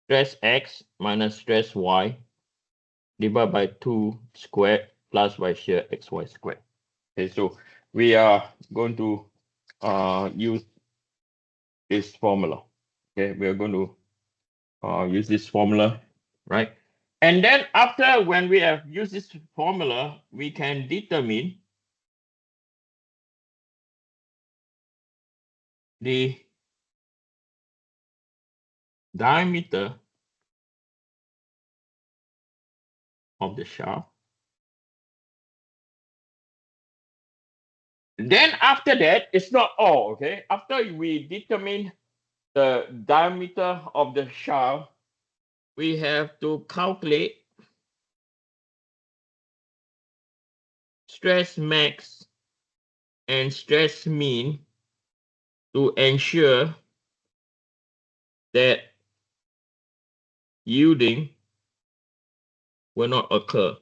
stress X minus stress Y divided by 2 squared plus by shear XY squared. Okay, so we are going to use this formula. Okay, we are going to use this formula, right? And then after when we have used this formula, we can determine the diameter of the shaft. Then after that, it's not all, okay? After we determine the diameter of the shaft, we have to calculate stress max and stress mean to ensure that yielding will not occur.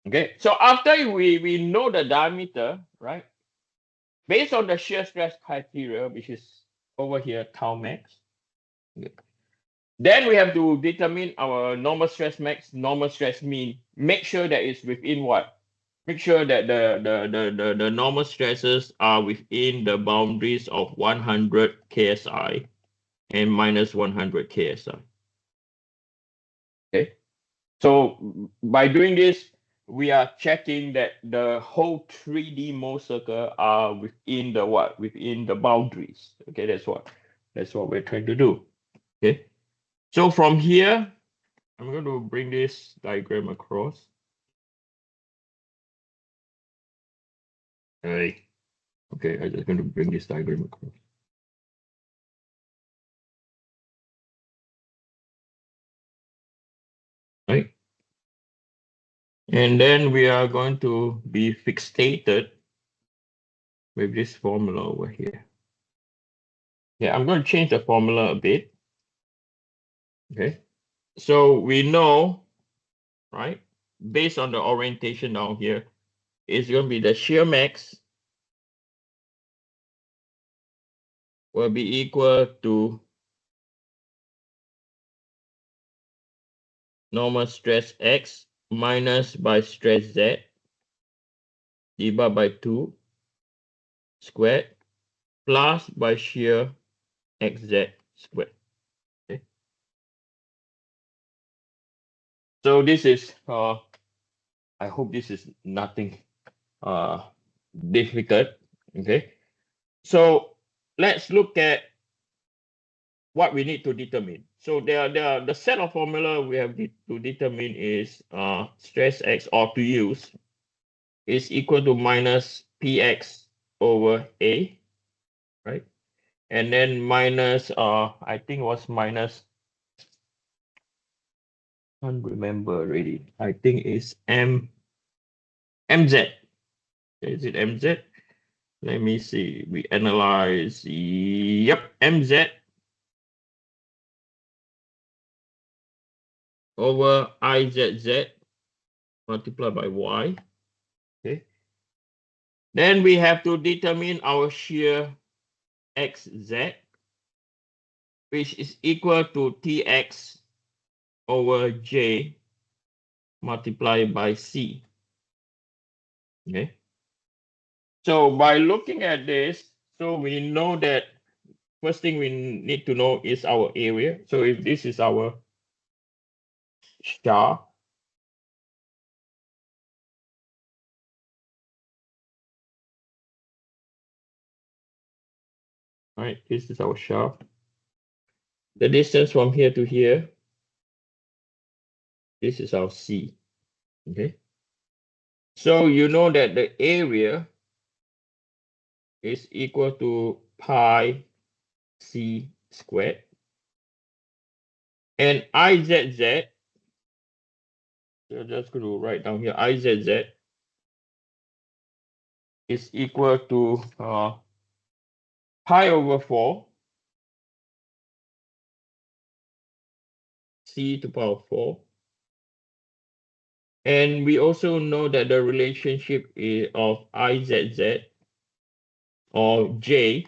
Okay, so after we know the diameter, right? Based on the shear stress criteria, which is over here, tau max. Okay. Then we have to determine our normal stress max, normal stress mean. Make sure that it's within what? Make sure that the normal stresses are within the boundaries of 100 KSI and minus 100 KSI. Okay. So by doing this, we are checking that the whole 3D mole circle are within the what? Within the boundaries. Okay, that's what we're trying to do. Okay. So from here, I'm going to bring this diagram across. Right. Okay, I'm just going to bring this diagram across. Right. And then we are going to be fixated with this formula over here. Yeah, I'm going to change the formula a bit. Okay. So we know, right, based on the orientation down here, it's going to be the shear max will be equal to normal stress X minus by stress Z divided by 2 squared plus by shear XZ squared. Okay. So this is, I hope this is nothing difficult. Okay. So let's look at what we need to determine. So the set of formula we have to determine is stress X, or to use, is equal to minus Px over A, right? And then minus, I think it was minus, can't remember already. I think it's mz. Is it mz? Let me see. We analyze. Yep, mz over izz multiplied by y. Okay. Then we have to determine our shear xz, which is equal to tx over j multiplied by c. Okay. So by looking at this, so we know that first thing we need to know is our area. So if this is our shaft, right? This is our shaft. The distance from here to here, this is our C. Okay. So you know that the area is equal to pi C squared. And IZZ, so just going to write down here, IZZ is equal to pi over 4 C to the power 4. And we also know that the relationship of IZZ or J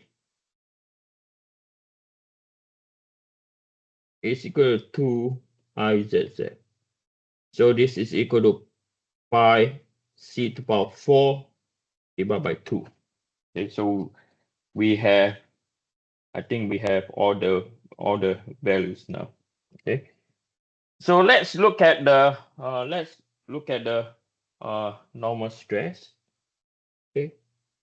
is equal to 2 IZZ. So this is equal to pi c to the power 4 divided by 2. Okay, so we have, I think we have all the values now. Okay, so let's look at the normal stress. Okay,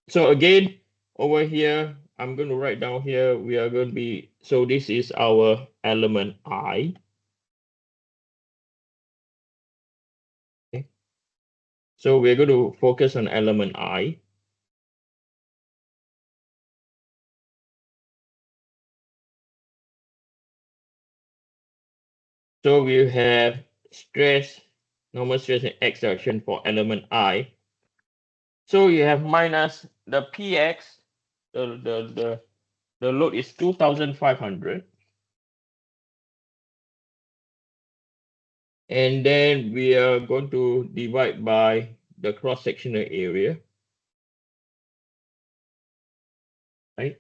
so again over here I'm going to write down here, we are going to be, so this is our element I. Okay, so we're going to focus on element I. So we have stress, normal stress in x direction for element I. So you have minus the px, the load is 2,500. And then we are going to divide by the cross-sectional area, right?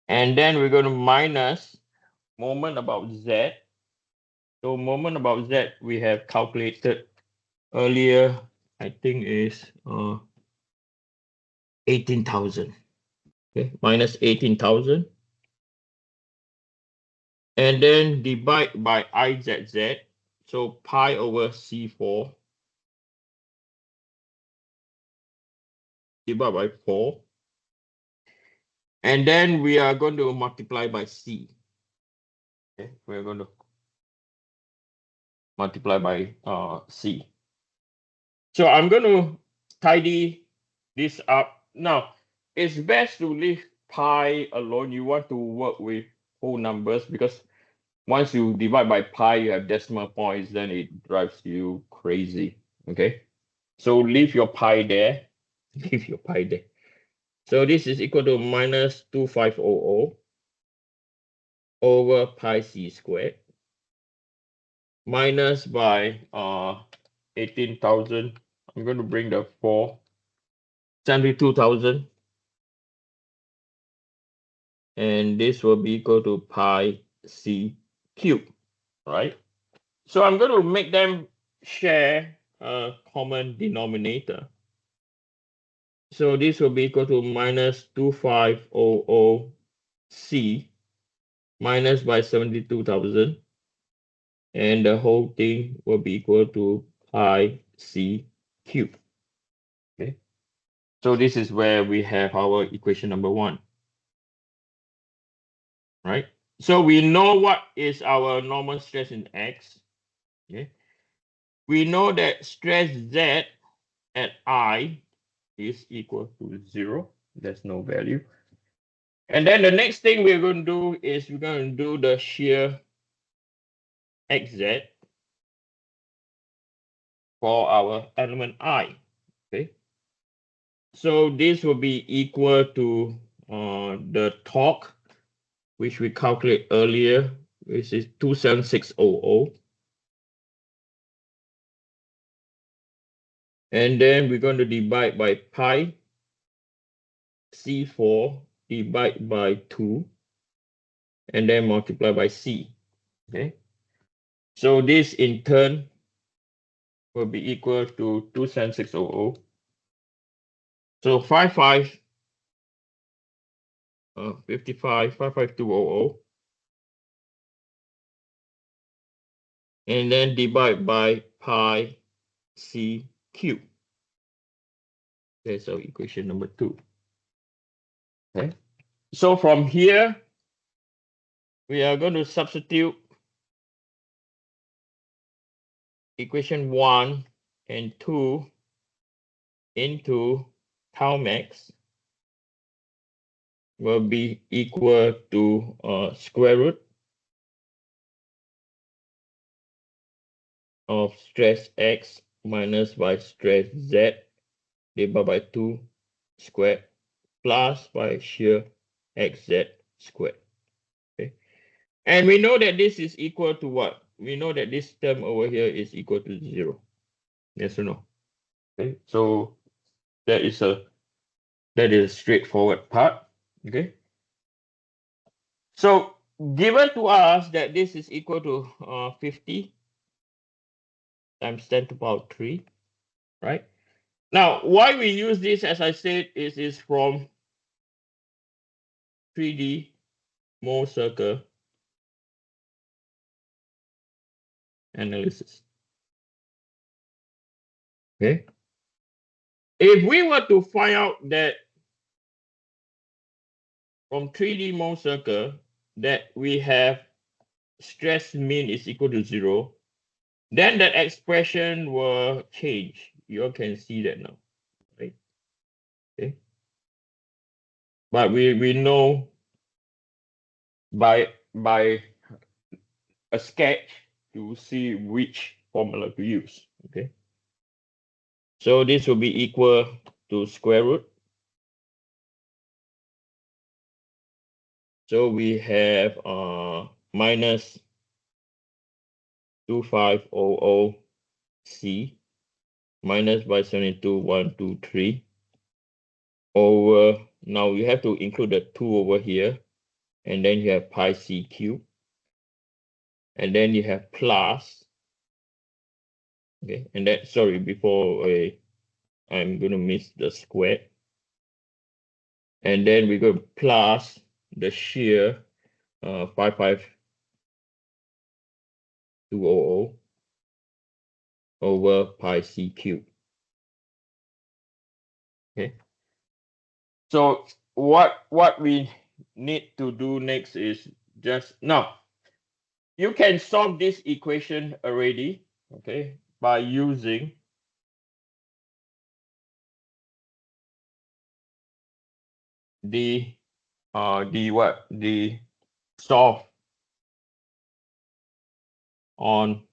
And then we're going to minus moment about z. So moment about z we have calculated earlier, I think is 18,000. Okay, minus 18,000. And then divide by IZZ. So pi over C4 divided by 4. And then we are going to multiply by C. Okay, we're going to multiply by C. So I'm going to tidy this up. Now, it's best to leave pi alone. You want to work with whole numbers because once you divide by pi, you have decimal points, then it drives you crazy. Okay, so leave your pi there. Leave your pi there. So this is equal to minus 2500 over pi c squared minus by 18,000. I'm going to bring the 4, 72,000. And this will be equal to pi c cubed, right? So I'm going to make them share a common denominator. So this will be equal to minus 2500 c minus by 72,000. And the whole thing will be equal to pi c cubed. Okay. So this is where we have our equation number 1. Right? So we know what is our normal stress in X. Okay. We know that stress Z at I is equal to 0. There's no value. And then the next thing we're going to do is we're going to do the shear XZ for our element I. Okay. So this will be equal to the torque, which we calculate earlier, which is 27600. And then we're going to divide by pi C4 divide by 2 and then multiply by C. Okay. So this in turn will be equal to 27600. So 55200. And then divide by pi C cubed. That's our equation number 2. Okay. So from here, we are going to substitute equation 1 and 2 into tau max will be equal to square root of stress X minus by stress Z divided by 2 squared plus by shear XZ squared. Okay. And we know that this is equal to what? We know that this term over here is equal to 0. Yes or no? Okay. So that is a straightforward part. Okay. So given to us that this is equal to 50 times 10 to the power 3, right? Now, why we use this, as I said, is from 3D Mohr circle analysis. Okay. If we were to find out that from 3D Mohr circle that we have stress mean is equal to 0, then that expression will change. You all can see that now, right? Okay. But we know by a sketch to see which formula to use. Okay. So this will be equal to square root. So we have minus 2500 C minus by 72,123 over, now you have to include the 2 over here, and then you have pi C cube, and then you have plus, okay, and that, sorry, before I'm going to miss the square, and then we go plus the shear 55200 over pi C cube. Okay. So what we need to do next is just now you can solve this equation already, okay, by using the solve on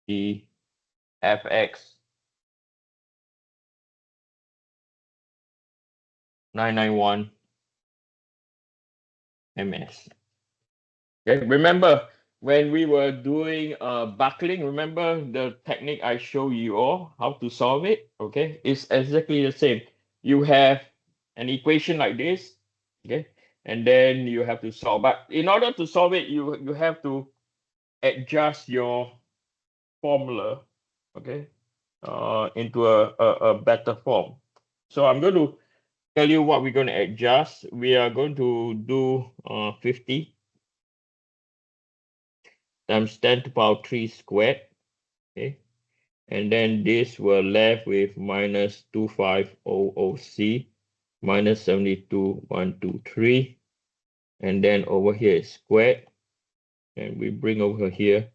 the fx 991 ms. Okay, remember when we were doing buckling, remember the technique I showed you all how to solve it? Okay, it's exactly the same. You have an equation like this, okay, and then you have to solve. But in order to solve it, you have to adjust your formula, okay, into a better form. So I'm going to tell you what we're going to adjust. We are going to do 50 times 10 to the power 3 squared, okay, and then this will left with minus 2500 C minus 72,123, and then over here is squared, and we bring over here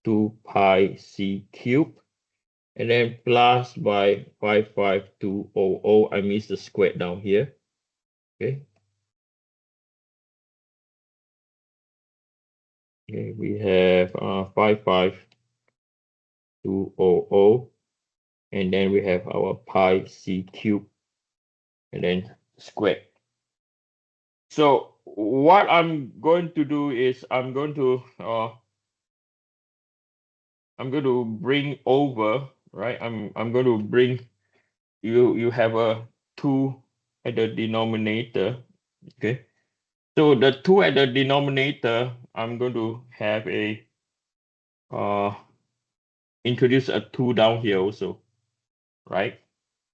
2 pi C cube, and then plus by 55200. I missed the square down here. Okay. Okay, we have 55200, and then we have our pi C cube, and then squared. So what I'm going to do is I'm going to bring over, right? I'm going to bring you have a 2 at the denominator, okay? So the 2 at the denominator, I'm going to have a introduce a 2 down here also, right?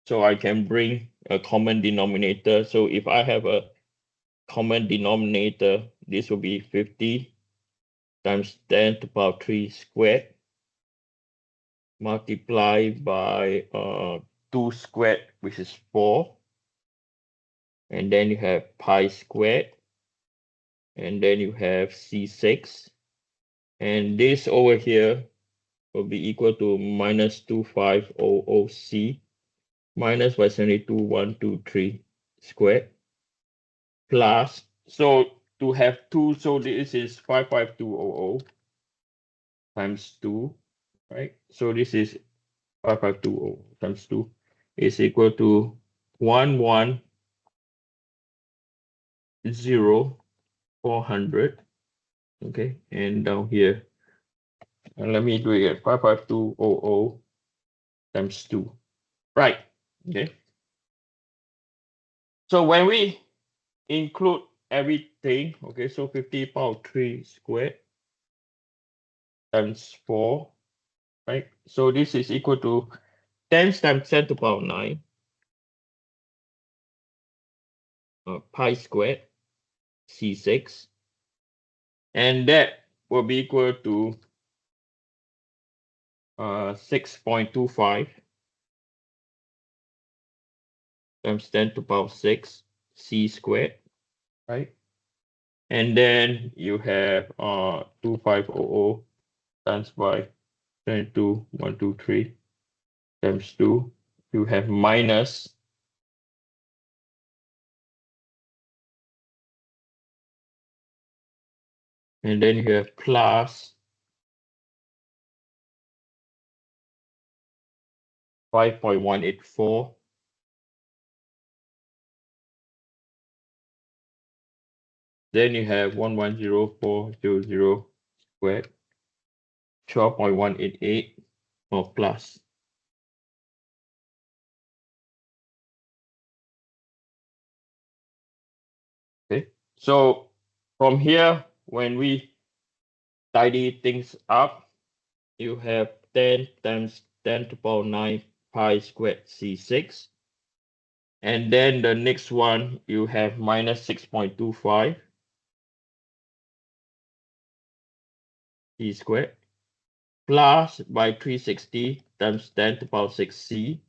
So I can bring a common denominator. So if I have a common denominator, this will be 50 times 10 to the power 3 squared multiplied by 2 squared, which is 4. And then you have pi squared. And then you have C6. And this over here will be equal to minus 2500 C minus by 72,123 squared plus, so to have 2, so this is 55200 times 2, right? So this is 5520 times 2 is equal to 110,400. Okay, and down here, and let me do it again, 55200 times 2, right? Okay. So when we include everything. Okay, so 50 power 3 squared times 4, right? So this is equal to 10 times 10 to the power 9 pi squared C6. And that will be equal to 6.25 times 10 to the power 6 C squared, right? And then you have 2500 times by 22,123 times 2. You have minus, and then you have plus 5.184. Then you have 110,400 squared, 12.188 or plus. Okay, so from here, when we tidy things up, you have 10 times 10 to the power 9 pi squared C6. And then the next one, you have minus 6.25 C squared plus by 360 times 10 to the power 6 C.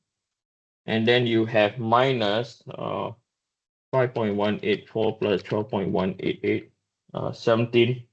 And then you have minus 5.184 plus 12.188, 17